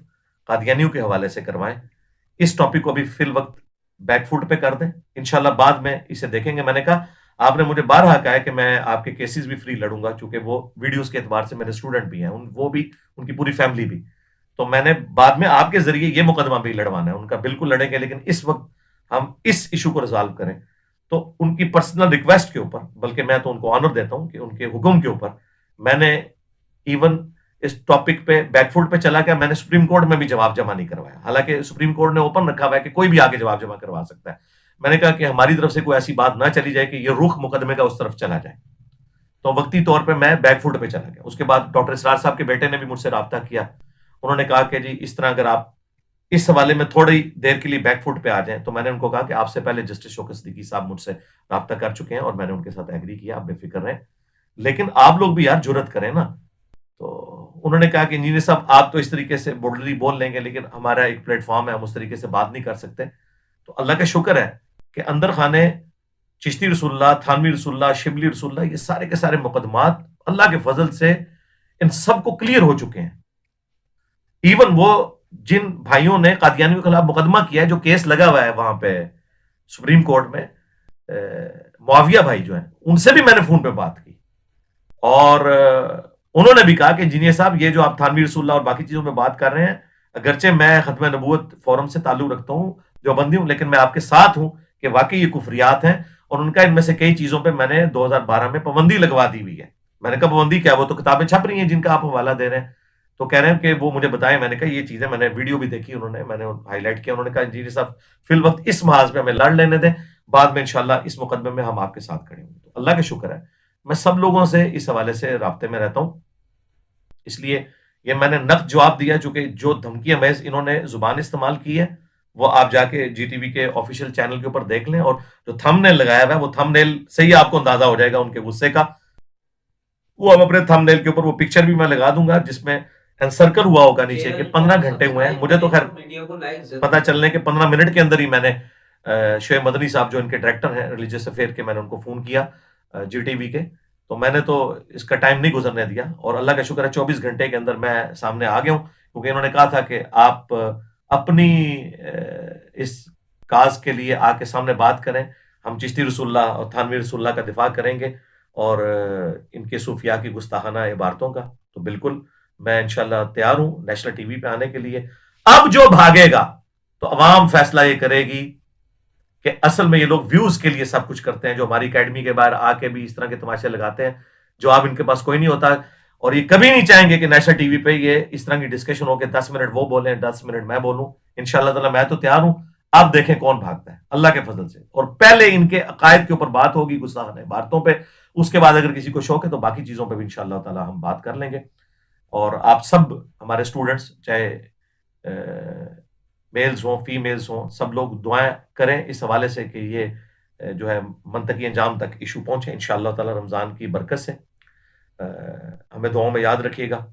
قادیانیوں کے حوالے سے کروائیں. اس ٹاپک کو ابھی فی الوقت بیک فوٹ پہ کر دیں، انشاءاللہ بعد میں اسے دیکھیں گے. میں نے کہا آپ نے مجھے بارہا کہا ہے کہ میں آپ کے کیسز بھی فری لڑوں گا، چونکہ وہ ویڈیوز کے اعتبار سے میرے اسٹوڈنٹ بھی ہیں، وہ بھی ان کی پوری فیملی بھی. تو میں نے بعد میں آپ کے ذریعے یہ مقدمہ بھی لڑوانا ہے، ان کا بالکل لڑیں گے، لیکن اس وقت ہم اس ایشو کو ریزالو کریں. تو ان کی پرسنل ریکویسٹ کے اوپر، بلکہ میں تو ان کو آنر دیتا ہوں کہ ان کے حکم کے اوپر میں نے ایون اس ٹاپک پہ بیک فوٹ پہ چلا گیا، میں نے سپریم کورٹ میں بھی جواب جمع نہیں کروایا، حالانکہ سپریم کورٹ نے اوپن رکھا ہوا ہے کہ کوئی بھی آگے جواب جمع کروا سکتا ہے. میں نے کہا کہ ہماری طرف سے کوئی ایسی بات نہ چلی جائے کہ یہ رخ مقدمے کا اس طرف چلا جائے، تو وقتی طور پہ میں بیک فوٹ پہ چلا گیا. اس کے بعد ڈاکٹر اسرار صاحب کے بیٹے نے بھی مجھ سے رابطہ کیا، انہوں نے کہا کہ جی اس طرح اگر آپ اس حوالے میں تھوڑی دیر کے لیے بیک فوٹ پہ آ جائیں، تو میں نے ان کو کہا کہ آپ سے پہلے جسٹس شوکت صدیقی صاحب مجھ سے رابطہ کر چکے ہیں اور میں نے ان کے ساتھ ایگری کیا، آپ بے فکر رہیں، لیکن آپ لوگ بھی یار جرت کریں نا. تو انہوں نے کہا کہ انجینئر صاحب آپ تو اس طریقے سے بولڈلی بول لیں گے، لیکن ہمارا ایک پلیٹ فارم ہے، ہم اس طریقے سے بات نہیں کر سکتے. تو اللہ کا شکر ہے کہ اندر خانے چشتی رسول اللہ، تھانوی رسول اللہ، شبلی رسول اللہ، یہ سارے کے سارے مقدمات اللہ کے فضل سے ان سب کو کلیئر ہو چکے ہیں. ایون وہ جن بھائیوں نے قادیانیوں کے خلاف مقدمہ کیا ہے، جو کیس لگا ہوا ہے وہاں پہ سپریم کورٹ میں، معاویہ بھائی جو ہیں، ان سے بھی میں نے فون پہ بات کی، اور انہوں نے بھی کہا کہ انجینئر صاحب یہ جو آپ تھانوی رسول اللہ اور باقی چیزوں پہ بات کر رہے ہیں، اگرچہ میں ختم نبوت فورم سے تعلق رکھتا ہوں، جو بندی ہوں، لیکن میں آپ کے ساتھ ہوں کہ واقعی یہ کفریات ہیں. اور ان کا ان میں سے کئی چیزوں پہ میں نے 2012 میں پابندی لگوا دی ہوئی ہے. میں نے کہا پابندی کیا؟ وہ تو کتابیں چھپ رہی ہیں جن کا آپ حوالہ دے رہے ہیں. تو کہہ رہے ہیں کہ وہ مجھے بتائیں. میں نے کہا یہ چیزیں میں نے ویڈیو بھی دیکھی، انہوں نے، میں نے ہائی لائٹ کیا. انہوں نے کہا انجینئر صاحب فی الوقت اس محاذ پہ ہمیں لڑ لینے دیں، بعد میں انشاءاللہ اس مقدمے میں ہم آپ کے ساتھ کھڑے ہوں گے. تو اللہ کا شکر ہے میں سب لوگوں سے اس حوالے سے رابطے میں رہتا ہوں. اس لیے یہ میں نے نقد جواب دیا، چونکہ جو دھمکی محض انہوں نے زبان استعمال کی ہے وہ آپ جا کے جی ٹی وی کے آفیشیل چینل کے اوپر دیکھ لیں، اور جو تھم نیل لگایا ہوا ہے وہ تھم نیل سے ہی آپ کو اندازہ ہو جائے گا ان کے غصے کا. وہ ہم اپنے تھم نیل کے اوپر وہ پکچر بھی میں لگا دوں گا جس میں انسرکل ہوا ہوگا نیچے کہ 15 گھنٹے ہوئے ہیں. مجھے تو خیر پتہ چلنے کے 15 منٹ کے اندر ہی میں نے شعیب مدنی صاحب جو ان کے ڈائریکٹر ہیں ریلیجیس افیئر کے، میں نے ان کو فون کیا جی ٹی وی کے. تو میں نے تو اس کا ٹائم نہیں گزرنے دیا، اور اللہ کا شکر ہے 24 گھنٹے کے اندر میں سامنے آ گیا ہوں، کیونکہ انہوں نے کہا تھا کہ آپ اپنی اس کاز کے لیے آ کے سامنے بات کریں، ہم چشتی رسول اللہ اور تھانوی رسول اللہ کا دفاع کریں گے اور ان کے صوفیاء کی گستاخانہ عبارتوں کا. تو بالکل میں انشاءاللہ تیار ہوں نیشنل ٹی وی پہ آنے کے لیے. اب جو بھاگے گا تو عوام فیصلہ یہ کرے گی کہ اصل میں یہ لوگ ویوز کے لیے سب کچھ کرتے ہیں، جو ہماری اکیڈمی کے باہر آ کے بھی اس طرح کے تماشے لگاتے ہیں جو اب ان کے پاس کوئی نہیں ہوتا، اور یہ کبھی نہیں چاہیں گے کہ نیشنل ٹی وی پہ یہ اس طرح کی ڈسکشن ہو کہ 10 منٹ وہ بولیں 10 منٹ میں بولوں. انشاءاللہ تعالیٰ میں تو تیار ہوں، آپ دیکھیں کون بھاگتا ہے اللہ کے فضل سے. اور پہلے ان کے عقائد کے اوپر بات ہوگی گستاخانہ عبارتوں پہ، اس کے بعد اگر کسی کو شوق ہے تو باقی چیزوں پہ بھی انشاءاللہ تعالیٰ ہم بات کر لیں گے. اور آپ سب ہمارے اسٹوڈنٹس، چاہے میلز ہوں فیمیلز ہوں، سب لوگ دعائیں کریں اس حوالے سے کہ یہ جو ہے منطقی انجام تک ایشو پہنچے انشاءاللہ تعالیٰ رمضان کی برکت سے. ہمیں دعاؤں میں یاد رکھیے گا.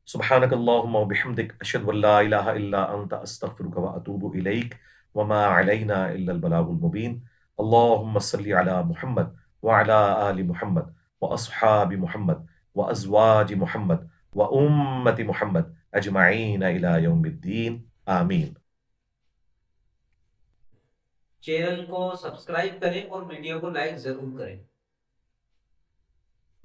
سبحانک اللہم وبحمدک اشہد ان لا الہ الا انت استغفرک واتوب الیک وما علینا الا البلاغ المبین. اللہم صلی علی محمد وعلی آل محمد واصحاب محمد وازواج محمد وامت محمد اجمعین الی یوم الدین آمین. چینل کو سبسکرائب کریں اور ویڈیو کو لائک ضرور کریں.